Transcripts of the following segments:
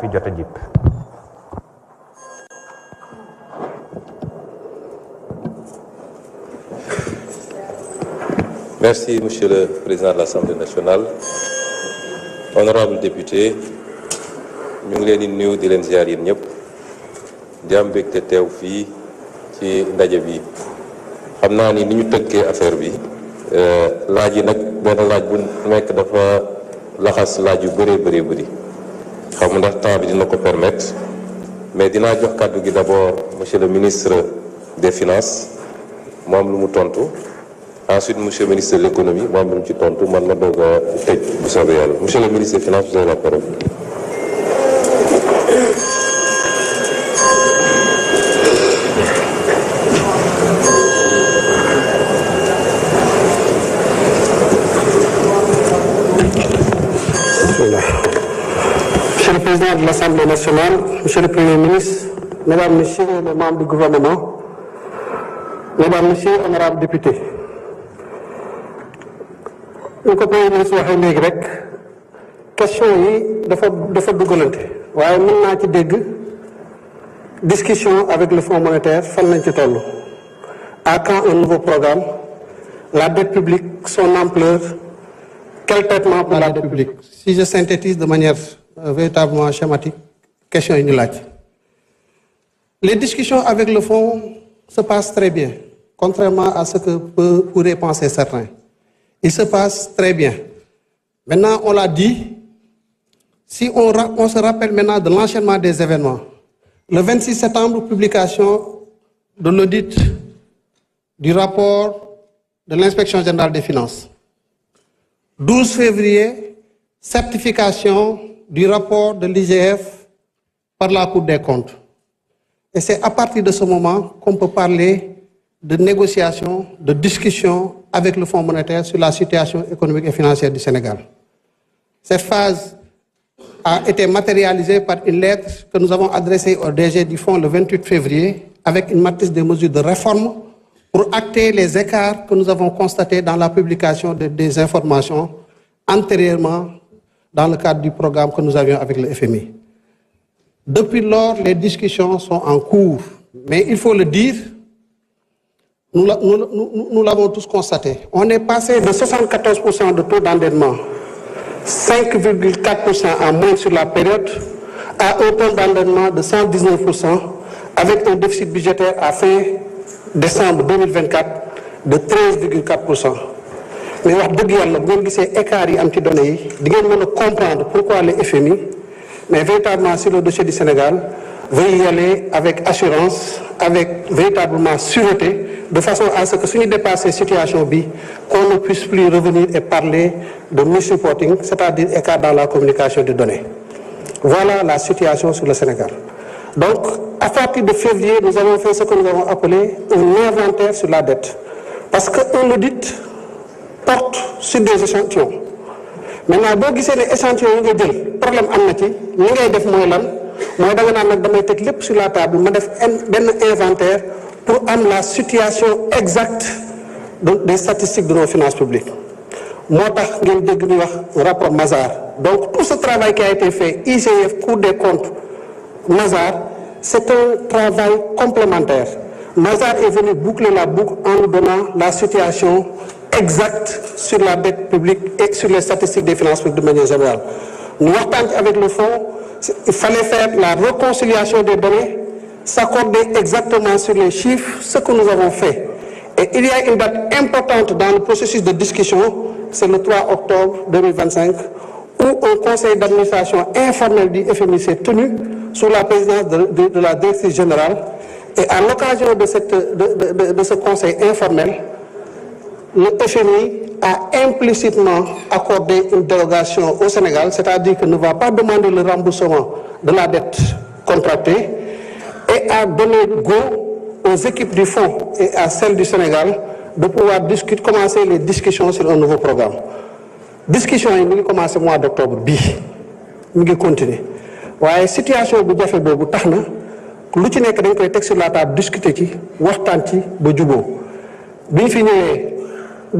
fi jot a jip. Merci, Monsieur le Président de l'Assemblée nationale. Honorables députés, ñu ngi leen di nuyu di leen ziar yéen ñëpp di am mbégte teew fii ci ndaje bi. xam naa ni ñu tënkee affaire bi laaj yi nag benn laaj bu nekk dafa laxas laaj yu bëri xam ndax temps bi dina ko permettre mais dinaa jox kàddu gi d'abord monsieur le ministre des finances moom lu mu tontu. Ensuite, monsieur le ministre de l'économie, moi, je suis tontu, man ma doog a tëj bu soobee yàlla. Monsieur le ministre des Finances, vous avez la parole. Monsieur le Président de l'Assemblée nationale, Monsieur le Premier ministre, Mesdames, Messieurs les membres du gouvernement, Mesdames, Messieurs, honorables députés. ñu ko Premier ministre waxee léegi rek question yi dafa dugalante waaye mën naa ci dégg discussion avec le Fonds monétaire fan lañ ci toll à quand un nouveau programme, la dette publique, son ampleur, quel traitement pour la dette publique. Si je synthétise de manière véritablement schématique question yi ñu laaj. Les discussions avec le Fonds se passent très bien, contrairement à ce que pourraient penser certains. Il se passe très bien. Maintenant, on l'a dit, si on se rappelle maintenant de l'enchaînement des événements, le 26 septembre, publication de l'audit du rapport de l'Inspection générale des finances. 12 février, certification du rapport de l'IGF par la Cour des comptes. Et c'est à partir de ce moment qu'on peut parler de négociations, de discussions avec le Fonds monétaire sur la situation économique et financière du Sénégal. Cette phase a été matérialisée par une lettre que nous avons adressée au DG du Fonds le 28 février avec une matrice des mesures de réforme pour acter les écarts que nous avons constatés dans la publication des informations antérieurement dans le cadre du programme que nous avions avec le FMI. Depuis lors, les discussions sont en cours, mais il faut le dire, nous l'avons tous constaté. On est passé de 74% de taux d'endettement, 5,4% en moins sur la période, à un taux d'endettement de 119%, avec un déficit budgétaire à fin décembre 2024 de 13,4%. Mais wax dëgg yàlla bu ngeen gisee écart yi am ci données yi di ngeen mën a comprendre pourquoi le FMI, mais véritablement sur le dossier du Sénégal, veut y aller avec assurance, avec véritablement sûreté, de façon à ce que si nous dépassons cette situation, qu'on ne puisse plus revenir et parler de misreporting, c'est-à-dire écart dans la communication des données. Voilà la situation sur le Sénégal. Donc, à partir de février, nous avons fait ce que nous avons appelé un inventaire sur la dette. Parce qu'un audit porte sur des échantillons. Maintenant, boo gisee les échantillons yi nga jël problème am na ci li ngay def mooy lan mooy da nga naan nag damay teg lépp sur la table ma def benn inventaire pour am la situation exacte des statistiques de nos finances publiques. moo tax ngeen dégg ñu wax rapport Mazars. Donc tout ce travail qui a été fait IGF, Cour des comptes, Mazars, c'est un travail complémentaire. Mazars est venu boucler la boucle en nous donnant la situation exacte sur la dette publique et sur les statistiques des finances publiques de manière générale. Nous waxtaan avec le fonds, il fallait faire la réconciliation des données, s'accorder exactement sur les chiffres, ce que nous avons fait. Et il y a une date importante dans le processus de discussion, c'est le 3 octobre 2025, où un conseil d'administration informel du FMI s'est tenu sous la présidence de la directrice générale. Et à l'occasion de ce conseil informel, le FMI a implicitement accordé une dérogation au Sénégal, c'est-à-dire qu'il ne va pas demander le remboursement de la dette contractée, et a donné go aux équipes du fonds et à celles du Sénégal de pouvoir commencer les discussions sur un nouveau programme. Discussion yi mi ngi commencé mois d'octobre bii mi ngi continuer waaye situation bu jafe boobu tax na lu ci nekk dañ koy teg sur la table discuter ci waxtaan ci ba juboo bi ñu fi ñëwee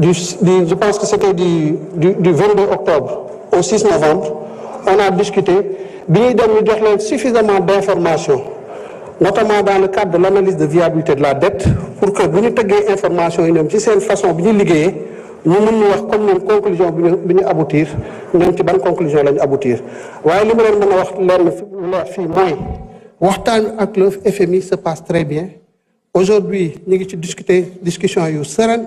je pense que c'était du 22 octobre au 6 novembre on a discuté bi ñuy dem ñu jox leen suffisamment d'informations, notamment dans le cadre de l'analyse de viabilité de la dette, pour que bu ñu tëggee information yi ñoom ci seen façon bi ñu liggéeyee ñu mën ñu wax comme ñoom conclusion bi ñu aboutir ñoom ci ban conclusion la ñu aboutir. waaye li ma leen mën a wax leer fii mooy waxtaan ak le FMI se passe très bien. Aujourd'hui ñu ngi ci discussion yu sereine.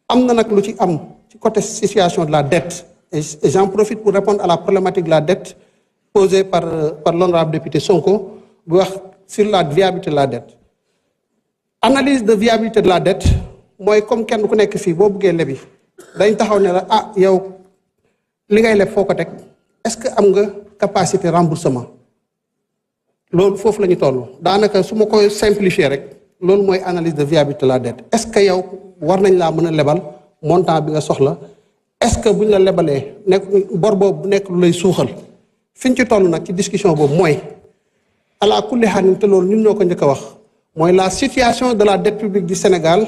Am na nag lu ci am ci côté situation de la dette et j'en profite pour répondre à la problématique de la dette posée par l'honorable député Sonko bu wax sur la viabilité de la dette. Analyse de viabilité de la dette mooy comme kenn ku nekk fii boo bëggee lebi dañ taxaw ne la ah yow li ngay leb foo ko teg est-ce que am nga capacité remboursement loolu foofu la ñu toll daanaka su ma koy simplifier rek loolu mooy analyse de viabilité de la dette. Est-ce que yow war nañ laa mën a lebal montant bi nga soxla est-ce que bu ñu la lebalee nekk bor boobu bu nekk lu lay suuxal fi ñu ci toll nag ci discussion boobu mooy ala kulli xaalis te loolu ñun ñoo ko njëkk a wax mooy la situation de la dette publique du Sénégal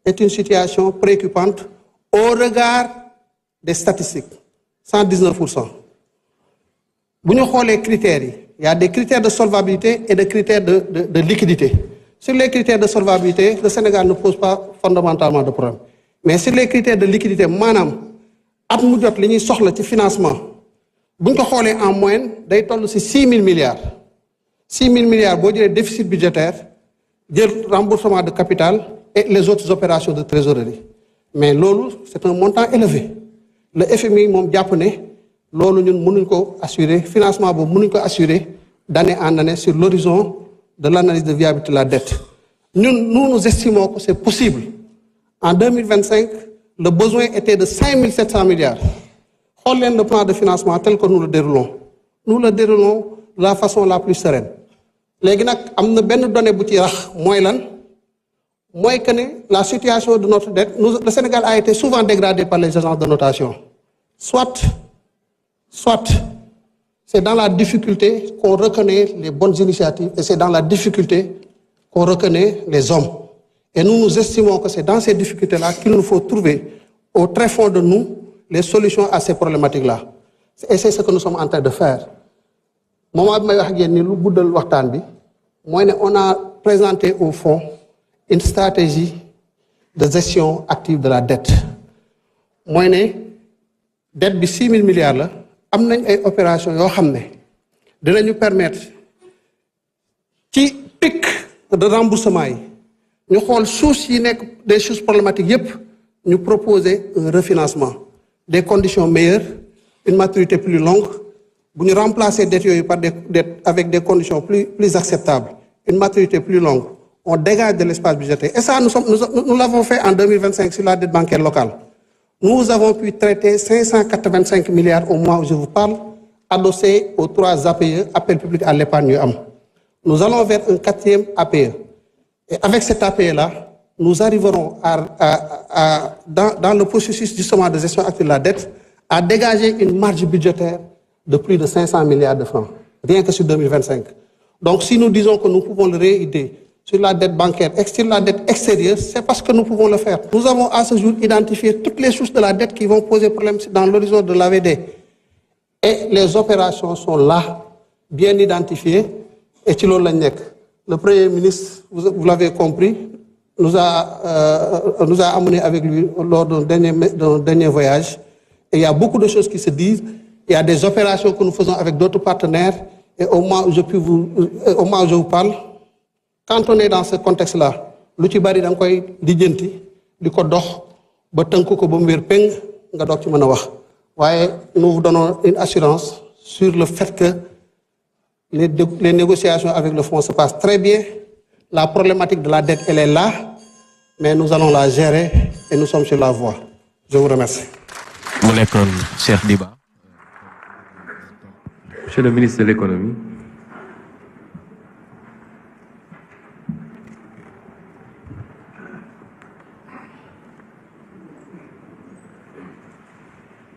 est une situation préoccupante au regard des statistiques 119%. bu ñu xoolee critères yi il y a des critères de solvabilité et des critères de liquidité. Sur les critères de solvabilité, le Sénégal ne pose pas fondamentalement de problème. Mais sur les critères de liquidité, maanaam at mu jot li ñuy soxla ci financement bu ñu ko xoolee en moyenne day toll ci 6 000 milliards. 6 000 milliards boo jëlee déficit budgétaire jël remboursement de capital et les autres opérations de trésorerie. Mais loolu c'est un montant élevé. Le FMI moom jàpp ne loolu ñun mënuñ ko assurer financement boobu mënuñ ko assurer d'année en année sur l'horizon de l'analyse de viabilité de la dette. Nous estimons que c'est possible. En 2025, le besoin était de 5 700 milliards. Regardez le plan de financement tel que nous le déroulons. Nous le déroulons de la façon la plus sereine. Maintenant, il y a une donnée qui est que la situation de notre dette, le Sénégal a été souvent dégradé par les agences de notation. Soit c'est dans la difficulté qu'on reconnaît les bonnes initiatives et c'est dans la difficulté qu'on reconnaît les hommes. Et nous estimons que c'est dans ces difficultés-là qu'il nous faut trouver au très fond de nous les solutions à ces problématiques-là. Et c'est ce que nous sommes en train de faire. On a présenté au fond une stratégie de gestion active de la dette. Moi, dette de 6 000 milliards, là, am nañ ay opération yoo xam ne dinañu permettre ci pic de remboursement yi ñu xool sources yi nekk des choses problématiques yépp ñu proposer un refinancement des conditions meilleures une maturité plus longue bu ñu remplacer dettes yooyu par des dettes avec des conditions plus acceptables une maturité plus longue on dégage de l'espace budgétaire et ça nous l'avons fait en 2025 sur la dette bancaire locale. Nous avons pu traiter 585 milliards au mois où je vous parle, adossés aux 3 APE, appel public à l'épargne. Nous allons vers un 4e APE. Et avec cet APE-là, nous arriverons dans le processus justement de gestion active de la dette à dégager une marge budgétaire de plus de 500 milliards de francs, rien que sur 2025. Donc si nous disons que nous pouvons le réaider sur la dette bancaire, sur la dette extérieure, c'est parce que nous pouvons le faire. Nous avons à ce jour identifié toutes les sources de la dette qui vont poser problème dans l'horizon de l'AVD. Et les opérations sont là, bien identifiées, et ci loolu lañ nekk. Le Premier ministre, vous l'avez compris, nous a amené avec lui lors d'un dernier voyage. Et il y a beaucoup de choses qui se disent. Il y a des opérations que nous faisons avec d'autres partenaires. Et au moment où je vous parle, quand on est dans ce contexte-là, lu ci bari da nga koy lijjanti di ko dox ba tënk ko ba mu wér péng nga doog ci mën a wax waaye nous vous donnons une assurance sur le fait que les négociations avec le fonds se passent très bien. La problématique de la dette, elle est là, mais nous allons la gérer et nous sommes sur la voie. Je vous remercie. Mu nekkoon Cheikh Diba. Monsieur le ministre de l'économie.